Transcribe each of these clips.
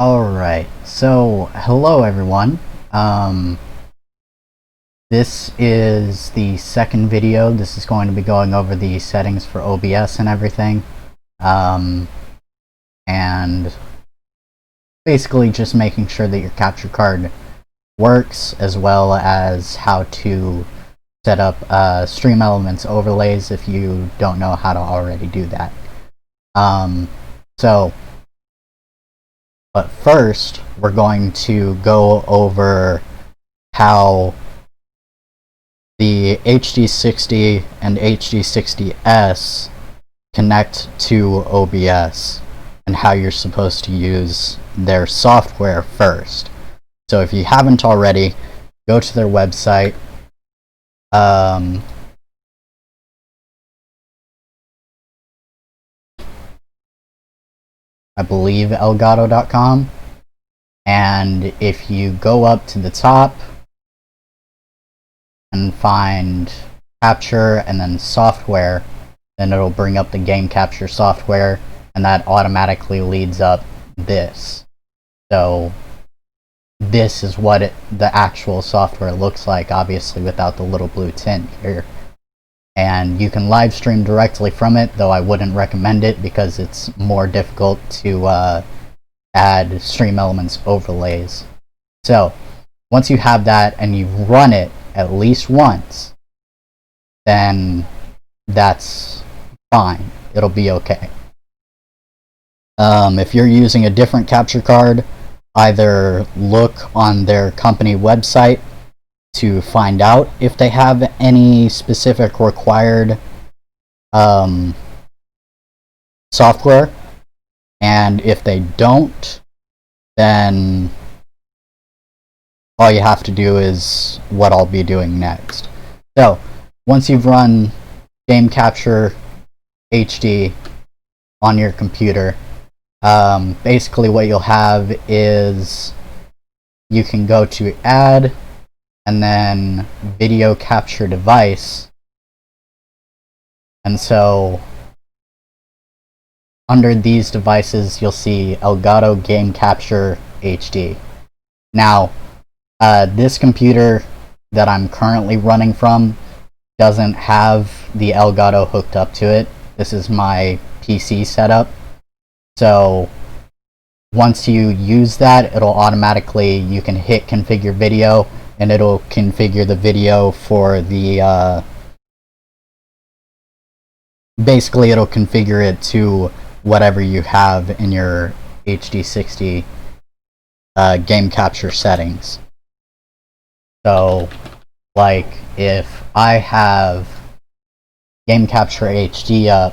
Alright, so hello everyone. This is the second video. This is going to be going over the settings for OBS and everything. And basically just making sure that your capture card works, as well as how to set up stream elements overlays if you don't know how to already do that. But first, we're going to go over how the HD60 and HD60S connect to OBS and how you're supposed to use their software first. So if you haven't already, go to their website. I believe elgato.com, and if you go up to the top and find capture and then software, then it'll bring up the game capture software, and that automatically leads up this. So this is what the actual software looks like, obviously without the little blue tint here. And you can live stream directly from it, though I wouldn't recommend it because it's more difficult to add stream elements overlays. So once you have that and you've run it at least once, then that's fine. It'll be okay. If you're using a different capture card, either look on their company website to find out if they have any specific required software, and if they don't, then all you have to do is what I'll be doing next. So once you've run Game Capture HD on your computer, basically what you'll have is you can go to Add and then Video Capture Device, and so under these devices you'll see Elgato Game Capture HD. Now this computer that I'm currently running from doesn't have the Elgato hooked up to it. This is my PC setup, so once you use that, it'll automatically, you can hit configure video and it'll configure the video for the basically it'll configure it to whatever you have in your HD60 game capture settings. So like if I have Game Capture HD up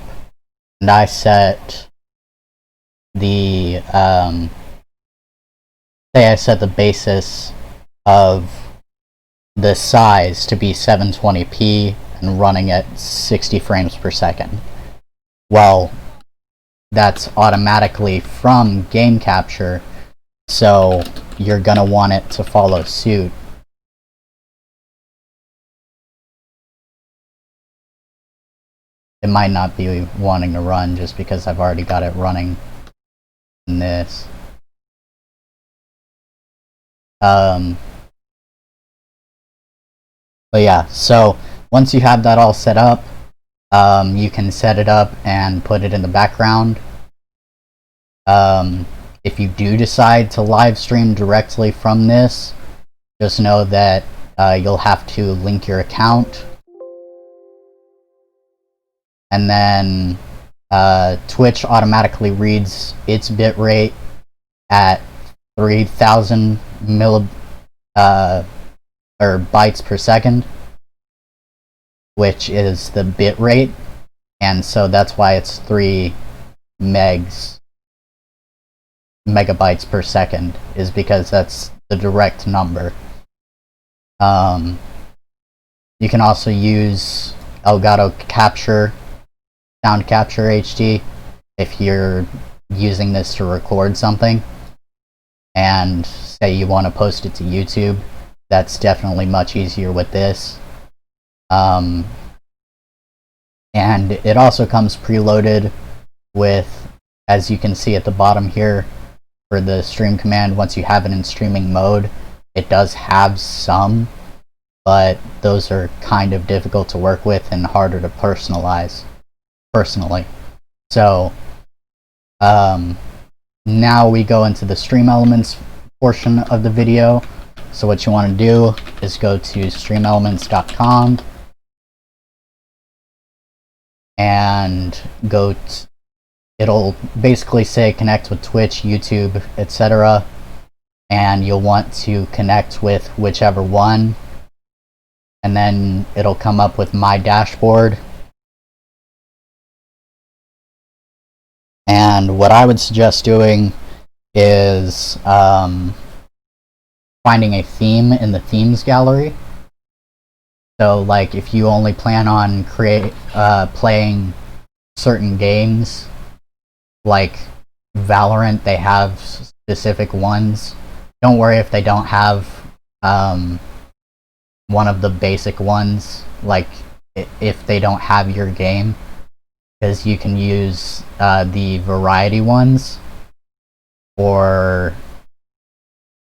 and I set the say I set the basis of the size to be 720p and running at 60 frames per second. Well, that's automatically from Game Capture, so you're gonna want it to follow suit. It might not be wanting to run just because I've already got it running in this. But yeah, so once you have that all set up, you can set it up and put it in the background. If you do decide to live stream directly from this, just know that you'll have to link your account, and then Twitch automatically reads its bitrate at 3000 or bytes per second, which is the bit rate, and so that's why it's 3 megabytes per second, is because that's the direct number. You can also use Elgato Capture, Sound Capture HD, if you're using this to record something and say you want to post it to YouTube. That's definitely much easier with this. And it also comes preloaded with, as you can see at the bottom here, for the stream command once you have it in streaming mode. It does have some, but those are kind of difficult to work with and harder to personalize personally. So now we go into the stream elements portion of the video. So what you want to do is go to streamelements.com and it'll basically say connect with Twitch, YouTube, etc. And you'll want to connect with whichever one, and then it'll come up with my dashboard. And what I would suggest doing is finding a theme in the themes gallery. So like if you only plan on playing certain games, like Valorant, they have specific ones. Don't worry if they don't have one of the basic ones, like if they don't have your game, because you can use the variety ones. Or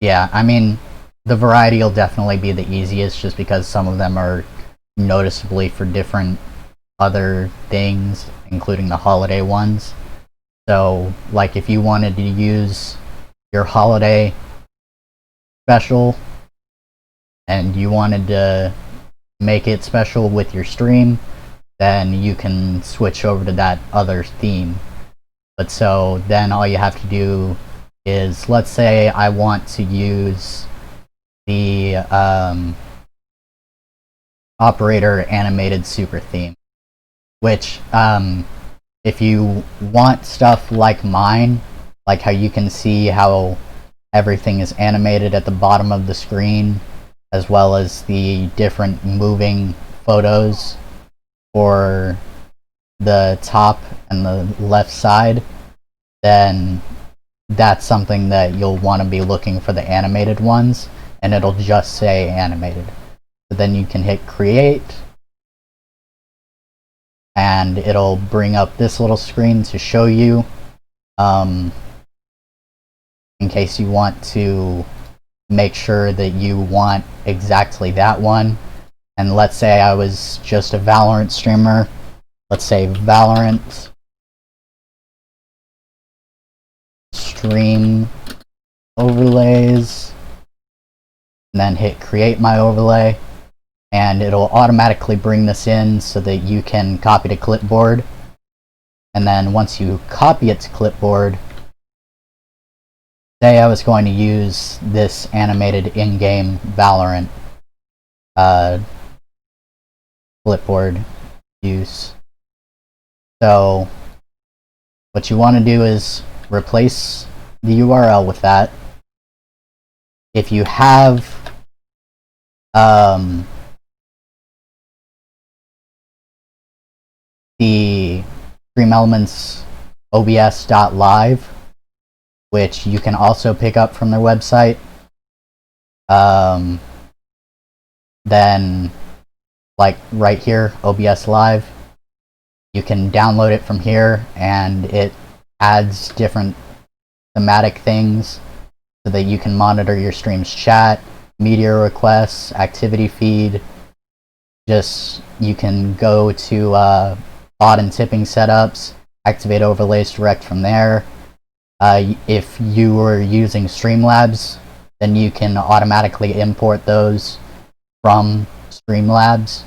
yeah, I mean, the variety will definitely be the easiest, just because some of them are noticeably for different other things, including the holiday ones. So like if you wanted to use your holiday special and you wanted to make it special with your stream, then you can switch over to that other theme. But so then all you have to do is, let's say I want to use the operator animated super theme, which if you want stuff like mine, like how you can see how everything is animated at the bottom of the screen, as well as the different moving photos for the top and the left side, then that's something that you'll want to be looking for, the animated ones, and it'll just say animated. So then you can hit create, and it'll bring up this little screen to show you, in case you want to make sure that you want exactly that one. And let's say I was just a Valorant streamer. Let's say Valorant stream overlays, and then hit create my overlay, and it'll automatically bring this in so that you can copy to clipboard. And then once you copy it to clipboard, say I was going to use this animated in-game Valorant clipboard use. So what you want to do is replace the URL with that. If you have the Stream Elements obs.live, which you can also pick up from their website, then like right here, OBS Live, you can download it from here, and it adds different thematic things so that you can monitor your stream's chat, media requests, activity feed. Just, you can go to bot and tipping setups, activate overlays direct from there. If you were using Streamlabs, then you can automatically import those from Streamlabs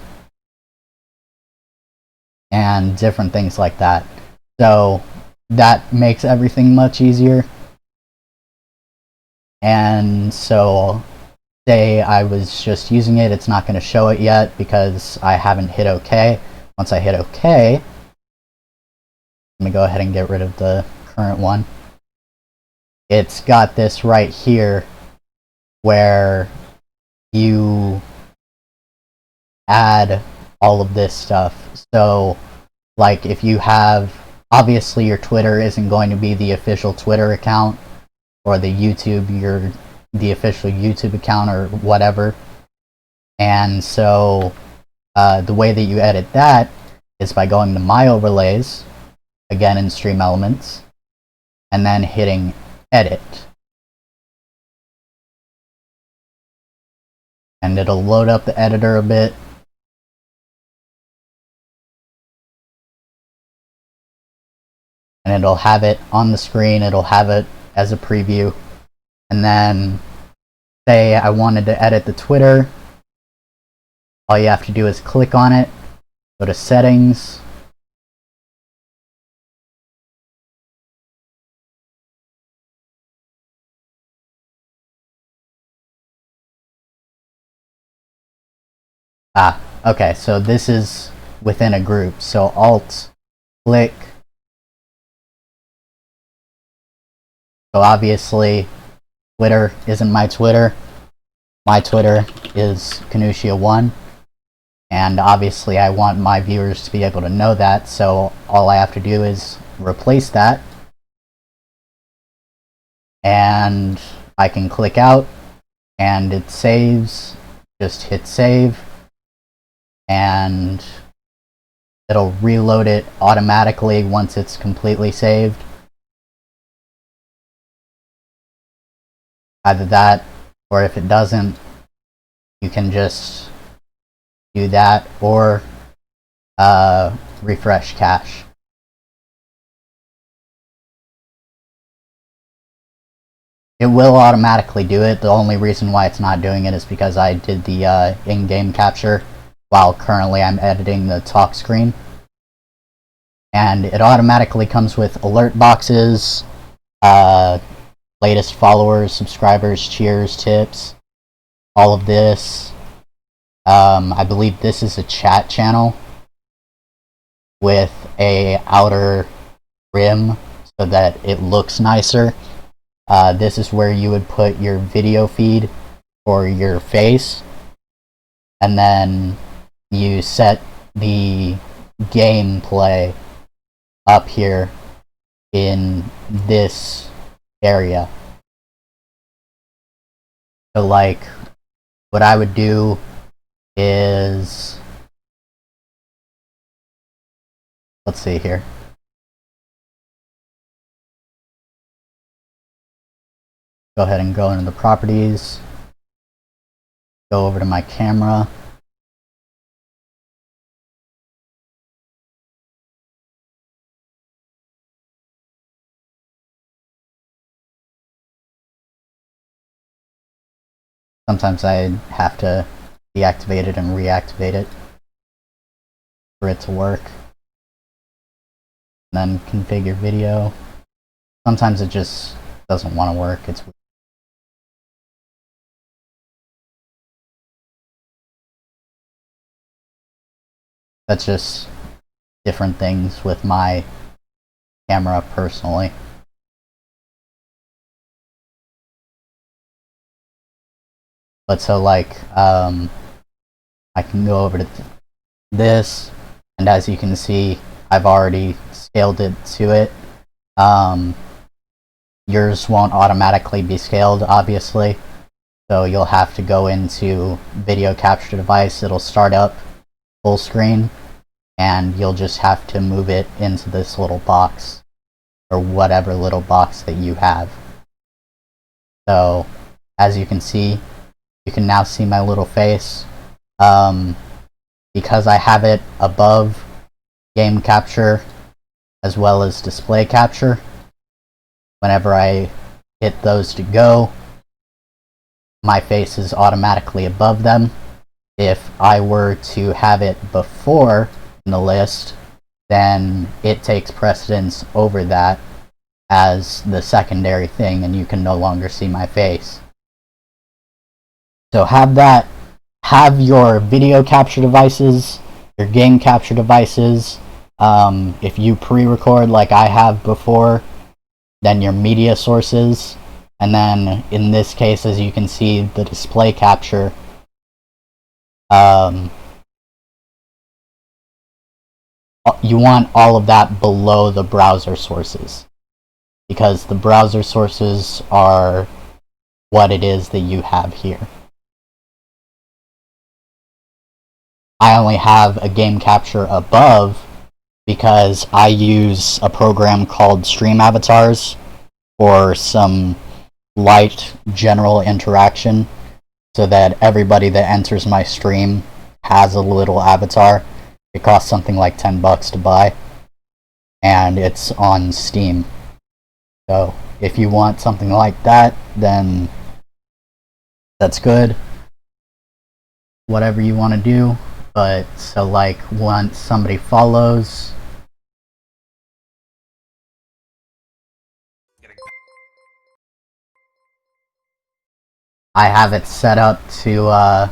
and different things like that. So that makes everything much easier. And so say I was just using it, it's not going to show it yet because I haven't hit OK. Once I hit OK, let me go ahead and get rid of the current one. It's got this right here where you add all of this stuff. So like if you have, obviously your Twitter isn't going to be the official Twitter account, or the YouTube, the official YouTube account or whatever. And so the way that you edit that is by going to My Overlays, again in Stream Elements, and then hitting Edit. and it'll load up the editor a bit. And it'll have it on the screen, it'll have it as a preview. And then, say I wanted to edit the Twitter, all you have to do is click on it, go to Settings, okay, so this is within a group, so Alt, click. So obviously, Twitter isn't my Twitter. My Twitter is Kanushia1. And obviously I want my viewers to be able to know that, so all I have to do is replace that. And I can click out, and it saves. Just hit save. And it'll reload it automatically once it's completely saved. Either that, or if it doesn't, you can just do that, or refresh cache. It will automatically do it. The only reason why it's not doing it is because I did the in-game capture while currently I'm editing the talk screen. And it automatically comes with alert boxes, latest followers, subscribers, cheers, tips, all of this. I believe this is a chat channel with a outer rim so that it looks nicer. This is where you would put your video feed or your face, and then you set the gameplay up here in this area. So like, what I would do is, let's see here. Go ahead and go into the properties, go over to my camera. Sometimes I have to deactivate it and reactivate it for it to work. And then configure video. Sometimes it just doesn't want to work. It's that's just different things with my camera personally. But so like, I can go over to this, and as you can see, I've already scaled it to it. Yours won't automatically be scaled, obviously, so you'll have to go into video capture device. It'll start up full screen, and you'll just have to move it into this little box, or whatever little box that you have. So, as you can see, you can now see my little face. Because I have it above game capture as well as display capture, whenever I hit those to go, my face is automatically above them. If I were to have it before in the list, then it takes precedence over that as the secondary thing, and you can no longer see my face. So have your video capture devices, your game capture devices. If you pre-record like I have before, then your media sources, and then in this case, as you can see, the display capture. You want all of that below the browser sources, because the browser sources are what it is that you have here. I only have a game capture above because I use a program called Stream Avatars for some light general interaction. so that everybody that enters my stream has a little avatar. It costs something like $10 to buy, and it's on Steam. So if you want something like that, then that's good. Whatever you want to do. But so like once somebody follows, I have it set up to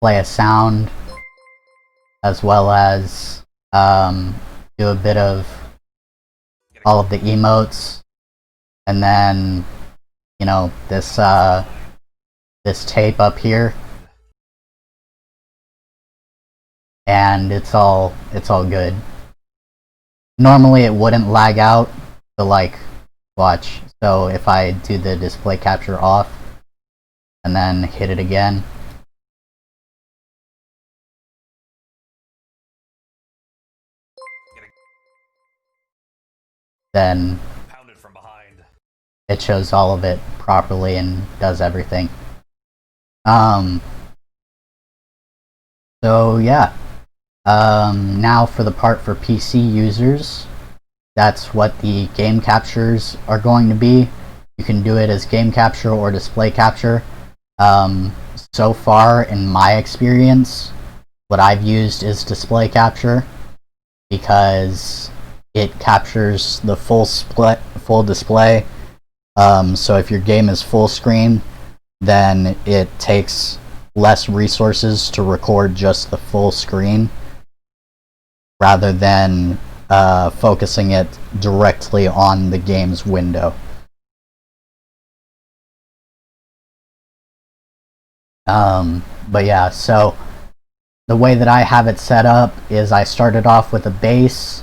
play a sound, as well as do a bit of all of the emotes, and then, you know, this tape up here, and it's all good. Normally it wouldn't lag out, so like, watch. So if I do the display capture off, and then hit it again, then it shows all of it properly and does everything. So yeah. Now for the part for PC users, that's what the game captures are going to be. You can do it as game capture or display capture. So far, in my experience, what I've used is display capture, because it captures the full display. So if your game is full screen, then it takes less resources to record just the full screen, rather than focusing it directly on the game's window. But yeah, so the way that I have it set up is I started off with a base,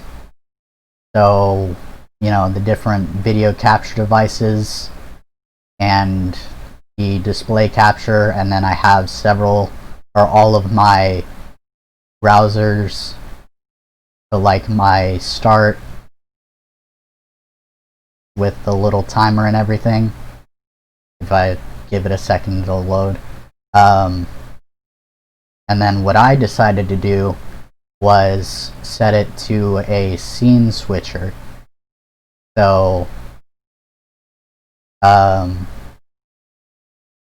so, you know, the different video capture devices and the display capture, and then I have several, or all of my browsers, so like my start with the little timer and everything. If I give it a second, it'll load. And then what I decided to do was set it to a scene switcher. So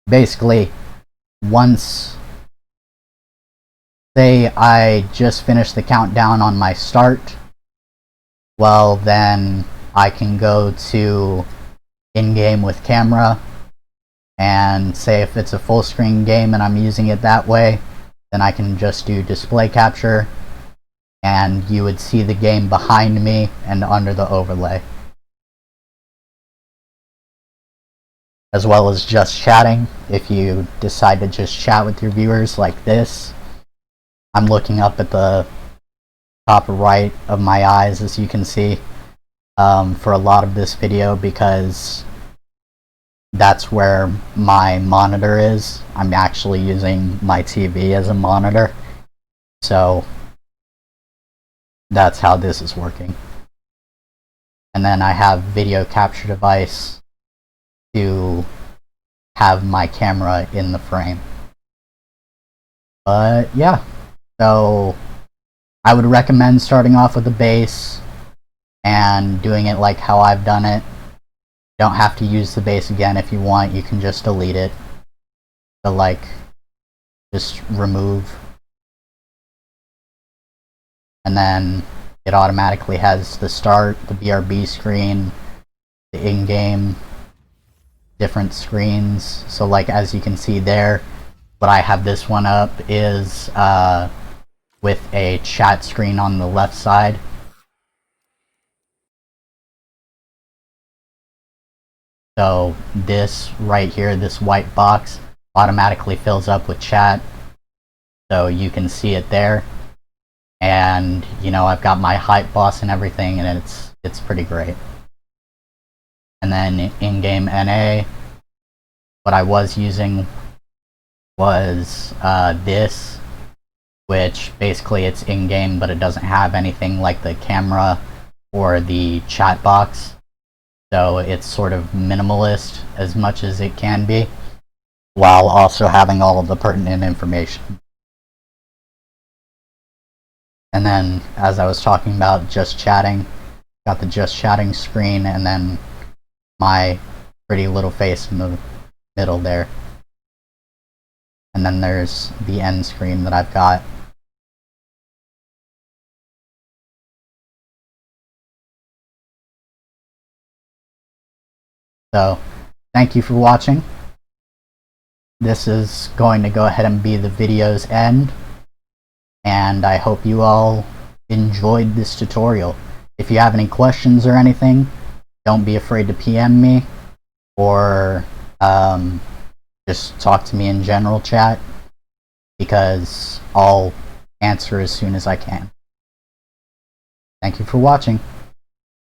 basically, once, say I just finished the countdown on my start, well then I can go to in-game with camera, and say if it's a full screen game and I'm using it that way, then I can just do display capture, and you would see the game behind me and under the overlay. As well as just chatting, if you decide to just chat with your viewers like this. I'm looking up at the top right of my eyes, as you can see, for a lot of this video, because that's where my monitor is. I'm actually using my TV as a monitor, so that's how this is working. And then I have video capture device to have my camera in the frame. But yeah, so I would recommend starting off with a base and doing it like how I've done it. You don't have to use the base again. If you want, you can just delete it. So like, just remove. And then it automatically has the start, the BRB screen, the in-game, different screens. So like, as you can see there, what I have this one up is with a chat screen on the left side. So this right here, this white box, automatically fills up with chat, so you can see it there. And you know, I've got my hype boss and everything, and it's pretty great. And then in-game NA, what I was using was this, which basically it's in-game, but it doesn't have anything like the camera or the chat box. So it's sort of minimalist as much as it can be, while also having all of the pertinent information. And then, as I was talking about just chatting, got the just chatting screen, and then my pretty little face in the middle there. And then there's the end screen that I've got. So, thank you for watching. This is going to go ahead and be the video's end, and I hope you all enjoyed this tutorial. If you have any questions or anything, don't be afraid to PM me, or just talk to me in general chat, because I'll answer as soon as I can. Thank you for watching.